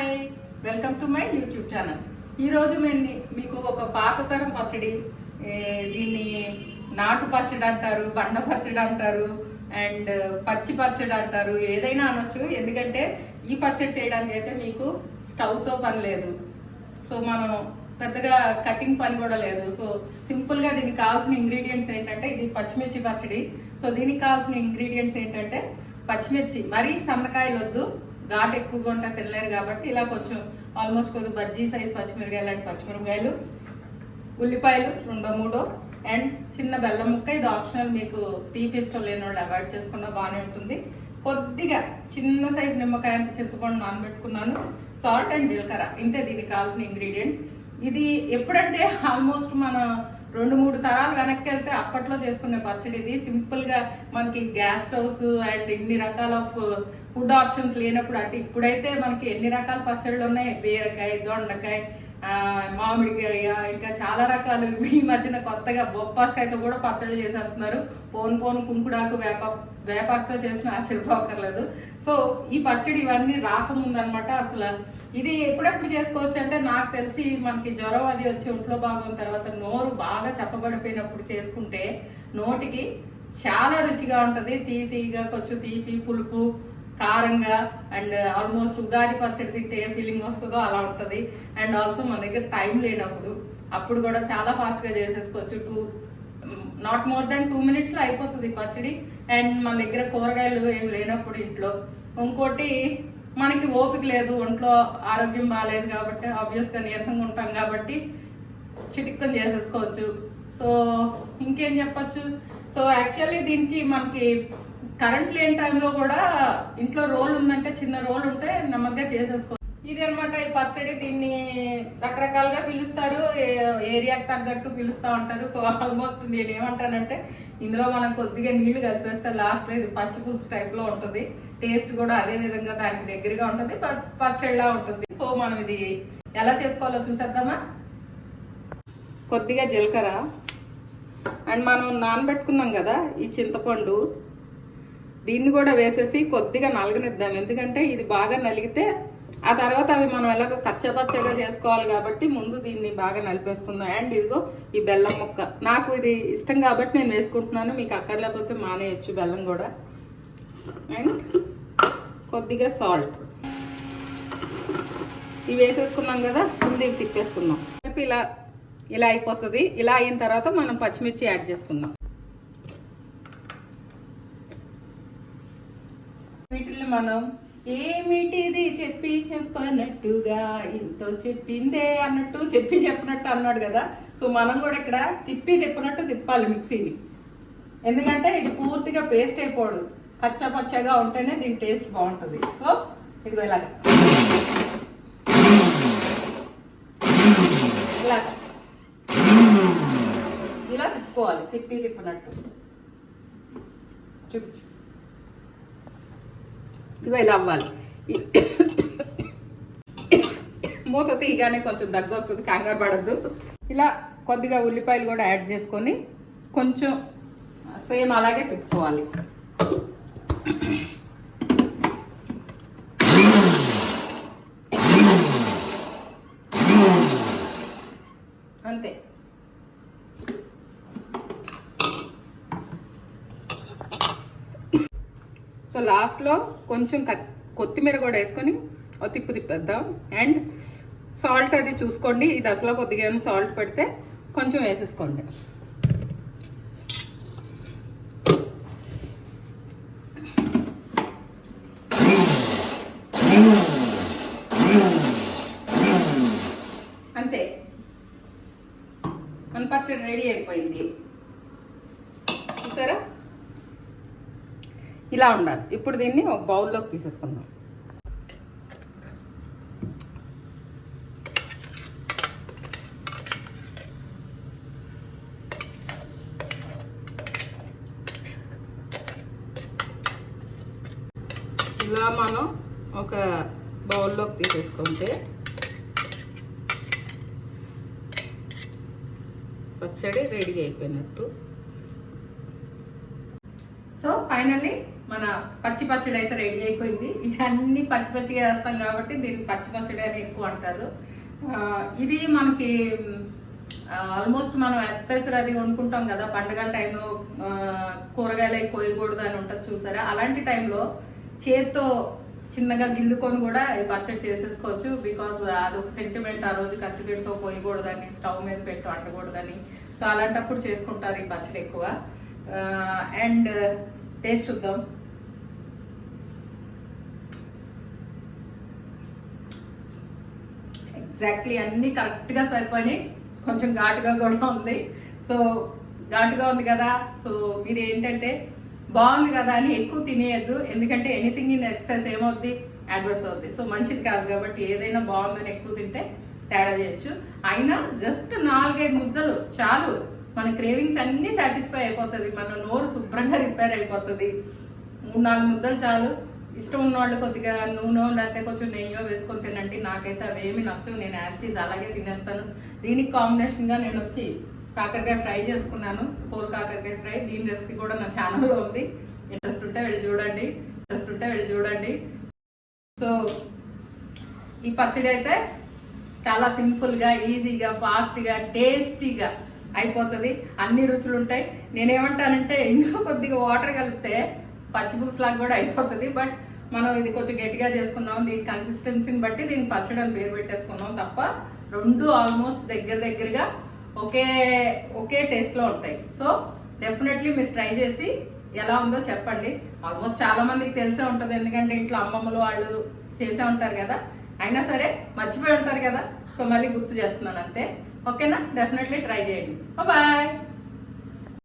Hi, welcome to my YouTube channel. ఈరోజు మీకు ఒక పాత తరం పచ్చడి, దీన్ని నాటు పచ్చడి అంటారు, బండ పచ్చడి అంటారు, అండ్ పచ్చి పచ్చడి అంటారు, ఏదైనా అనొచ్చు. ఎందుకంటే ఈ పచ్చడి చేయడానికి అయితే మీకు స్టవ్తో పని లేదు. సో మనం పెద్దగా కటింగ్ పని కూడా లేదు. సో సింపుల్గా దీనికి కావాల్సిన ఇంగ్రీడియంట్స్ ఏంటంటే, ఇది పచ్చిమిర్చి పచ్చడి. సో దీనికి కావాల్సిన ఇంగ్రీడియంట్స్ ఏంటంటే, పచ్చిమిర్చి మరీ సన్నకాయలు వద్దు, ఘాటు ఎక్కువగా ఉంటే తినలేరు కాబట్టి ఇలా కొంచెం ఆల్మోస్ట్ కొద్దిగా బజ్జీ సైజ్ పచ్చిమిరకాయలు లాంటి పచ్చిమిరకాయలు, ఉల్లిపాయలు 2-3, అండ్ చిన్న బెల్లం ముక్క. ఇది ఆప్షనల్, మీకు తీపి ఇష్టం లేని వాళ్ళు అవాయిడ్ చేసుకున్నా బాగానే ఉంటుంది. కొద్దిగా చిన్న సైజ్ నిమ్మకాయ అంత చింతపండు నానబెట్టుకున్నాను, సాల్ట్ అండ్ జీలకర్ర. ఇంతే దీనికి కావాల్సిన ఇంగ్రీడియంట్స్. ఇది ఎప్పుడంటే ఆల్మోస్ట్ మన 2-3 తరాలు వెనక్కి వెళ్తే అప్పట్లో చేసుకునే పచ్చడి ఇది. సింపుల్ గా మనకి గ్యాస్ స్టవ్స్ అండ్ ఇన్ని రకాల ఫుడ్ ఆప్షన్స్ లేనప్పుడు, అంటే ఇప్పుడైతే మనకి ఎన్ని రకాల పచ్చళ్ళు ఉన్నాయి, బీరకాయ, దొండకాయ, మామిడికాయ, ఇంకా చాలా రకాలు. ఈ మధ్యన కొత్తగా బొప్పాస్కాయతో కూడా పచ్చళ్ళు చేసేస్తున్నారు. పోను కుంకుడాకు, వేపాకుతో చేసిన ఆశ్చర్యపోకర్లేదు. సో ఈ పచ్చడి ఇవన్నీ రాకముందనమాట. అసలు ఇది ఎప్పుడెప్పుడు చేసుకోవచ్చు అంటే, నాకు తెలిసి మనకి జ్వరం అది వచ్చి ఒంట్లో బాగున్న తర్వాత నోరు బాగా చెప్పబడిపోయినప్పుడు చేసుకుంటే నోటికి చాలా రుచిగా ఉంటుంది. తీగా కొంచెం తీపి, పులుపు, కారంగా, అండ్ ఆల్మోస్ట్ ఉగాది పచ్చడి తింటే ఏ ఫీలింగ్ వస్తుందో అలా ఉంటుంది. అండ్ ఆల్సో మన దగ్గర టైం లేనప్పుడు అప్పుడు కూడా చాలా ఫాస్ట్గా చేసేసుకోవచ్చు. నాట్ మోర్ దాన్ 2 minutesలో అయిపోతుంది పచ్చడి. అండ్ మన దగ్గర కూరగాయలు ఏమి లేనప్పుడు ఇంట్లో, ఇంకోటి మనకి ఓపిక లేదు, ఒంట్లో ఆరోగ్యం బాగాలేదు కాబట్టి, ఆబ్వియస్గా నీరసంగా ఉంటాం కాబట్టి చిటిక్కని చేసేసుకోవచ్చు. సో ఇంకేం చెప్పచ్చు. సో యాక్చువల్లీ దీనికి మనకి కరెంట్ లేని టైంలో కూడా ఇంట్లో రోల్ ఉందంటే, చిన్న రోల్ ఉంటే నెమ్మదిగా చేసేసుకోవచ్చు. ఇది అనమాట ఈ పచ్చడి. దీన్ని రకరకాలుగా పిలుస్తారు, ఏరియాకి తగ్గట్టు పిలుస్తూ ఉంటారు. సో ఆల్మోస్ట్ నేను ఏమంటానంటే, ఇందులో మనం కొద్దిగా నీళ్లు కలిపేస్తే లాస్ట్లో ఇది పచ్చి పులుసు టైప్లో ఉంటుంది. టేస్ట్ కూడా అదే విధంగా దానికి దగ్గరగా ఉంటుంది, పచ్చడిలా ఉంటుంది. సో మనం ఇది ఎలా చేసుకోవాలో చూసేద్దామా. కొద్దిగా జీలకర్ర, అండ్ మనం నానబెట్టుకున్నాం కదా ఈ చింతపండు, దీన్ని కూడా వేసేసి కొద్దిగా నలగనిద్దాం. ఎందుకంటే ఇది బాగా నలిగితే ఆ తర్వాత అవి మనం ఎలాగో కచ్చపచ్చగా చేసుకోవాలి కాబట్టి ముందు దీన్ని బాగా నలిపేసుకుందాం. అండ్ ఇదిగో ఈ బెల్లం ముక్క, నాకు ఇది ఇష్టం కాబట్టి నేను వేసుకుంటున్నాను, మీకు అక్కర్లేకపోతే మానేయచ్చు బెల్లం కూడా. అండ్ కొద్దిగా సాల్ట్ ఇవి వేసేసుకున్నాం కదా, ముందు ఇవి తిప్పేసుకుందాం. ఇలా అయిపోతుంది. ఇలా అయిన తర్వాత మనం పచ్చిమిర్చి యాడ్ చేసుకుందాం. వీటిని మనం ఏమిటిది చెప్పి చెప్పనట్టుగా, ఎంతో చెప్పిందే అన్నట్టు, చెప్పినట్టు అన్నాడు కదా. సో మనం కూడా ఇక్కడ తిప్పినట్టు తిప్పాలి మిక్సీని. ఎందుకంటే ఇది పూర్తిగా పేస్ట్ అయిపోడు, పచ్చగా ఉంటేనే దీని టేస్ట్ బాగుంటుంది. సో ఇదిగో ఇలాగా ఇలా తిప్పుకోవాలి, తిప్పినట్టు. చూపించు, ఇదిగో ఇలా అవ్వాలి. మూత తీయగానే కొంచెం దగ్గు వస్తుంది, కంగారు పడద్దు. ఇలా కొద్దిగా ఉల్లిపాయలు కూడా యాడ్ చేసుకొని కొంచెం సేమ్ అలాగే తిప్పుకోవాలి. అంతే. సో లాస్ట్లో కొంచెం కొత్తిమీర కూడా వేసుకొని తిప్పేద్దాం. అండ్ సాల్ట్ అది చూసుకోండి, ఇది అసలు కొద్దిగా సాల్ట్ పెడితే కొంచెం వేసేసుకోండి. అంతే, మన పచ్చడి రెడీ అయిపోయింది. చూసారా, ఇలా ఉండాలి. ఇప్పుడు దీన్ని ఒక బౌల్లోకి తీసేసుకుందాం. ఇలా మనం ఒక బౌల్లోకి తీసేసుకుంటే పచ్చడి రెడీ అయిపోయినట్టు. సో ఫైనల్లీ మన పచ్చి పచ్చడి అయితే రెడీ అయిపోయింది. ఇది అన్ని పచ్చి పచ్చిగా వేస్తాం కాబట్టి దీన్ని పచ్చి పచ్చడి అని ఎక్కువ అంటారు. ఇది మనకి ఆల్మోస్ట్ మనం ఎత్తేసరి అది వండుకుంటాం కదా పండుగల టైంలో, కూరగాయలు కోయకూడదు అని ఉంటుంది చూసారా, అలాంటి టైంలో చేత్తో చిన్నగా గిల్లుకొని కూడా ఈ పచ్చడి చేసేసుకోవచ్చు. బికాజ్ అదొక సెంటిమెంట్, ఆ రోజు కత్తిపీటతో పోయకూడదని, స్టవ్ మీద పెట్టి వండకూడదని. సో అలాంటప్పుడు చేసుకుంటారు ఈ పచ్చడి ఎక్కువ. అండ్ టేస్ట్ చూద్దాం. ఎగ్జాక్ట్లీ అన్నీ కరెక్ట్గా సరిపోయి, కొంచెం ఘాటుగా కూడా ఉంది. సో ఘాటుగా ఉంది కదా, సో మీరు ఏంటంటే బాగుంది కదా అని ఎక్కువ తినేయద్దు. ఎందుకంటే ఎనీథింగ్ ఇన్ ఎక్సెస్ ఏమవుద్ది, అడ్వర్స్ అవుద్ది. సో మంచిది కాదు కాబట్టి ఏదైనా బాగుందని ఎక్కువ తింటే తేడా చేయొచ్చు. అయినా జస్ట్ 4-5 ముద్దలు చాలు, మన క్రేవింగ్స్ అన్నీ సాటిస్ఫై అయిపోతుంది, మన నోరు శుభ్రంగా రిపేర్ అయిపోతుంది. 3-4 ముద్దలు చాలు. ఇష్టం ఉన్న వాళ్ళు కొద్దిగా నూనె లేకపోతే కొంచెం నెయ్యో వేసుకొని తినండి. నాకైతే అవేమి నచ్చవు, నేను యాస్టీజ్ అలాగే తినేస్తాను. దీనికి కాంబినేషన్గా నేను వచ్చి కాకరకాయ ఫ్రై చేసుకున్నాను, హోల్ కాకరకాయ ఫ్రై. దీని రెసిపీ కూడా నా ఛానల్లో ఉంది, ఇంట్రెస్ట్ ఉంటే వెళ్ళి చూడండి. సో ఈ పచ్చడి అయితే చాలా సింపుల్గా, ఈజీగా, ఫాస్ట్గా, టేస్టీగా అయిపోతుంది. అన్ని రుచులు ఉంటాయి. నేనేమంటానంటే ఇందులో కొద్దిగా వాటర్ కలిపితే పచ్చిపులుసు లాగా కూడా అయిపోతుంది. బట్ మనం ఇది కొంచెం గట్టిగా చేసుకున్నాం, దీని కన్సిస్టెన్సీని బట్టి దీనికి పచ్చడి అని పేరు పెట్టేసుకున్నాం తప్ప రెండు ఆల్మోస్ట్ దగ్గరగా ఒకే టేస్ట్లో ఉంటాయి. సో డెఫినెట్లీ మీరు ట్రై చేసి ఎలా ఉందో చెప్పండి. ఆల్మోస్ట్ చాలా మందికి తెలిసే ఉంటుంది, ఎందుకంటే ఇంట్లో అమ్మమ్మలు వాళ్ళు చేసే ఉంటారు కదా. అయినా సరే మర్చిపోయి ఉంటారు కదా, సో మళ్ళీ గుర్తు చేస్తున్నాను అంతే. ఓకేనా? డెఫినెట్లీ ట్రై చేయండి. బాయ్.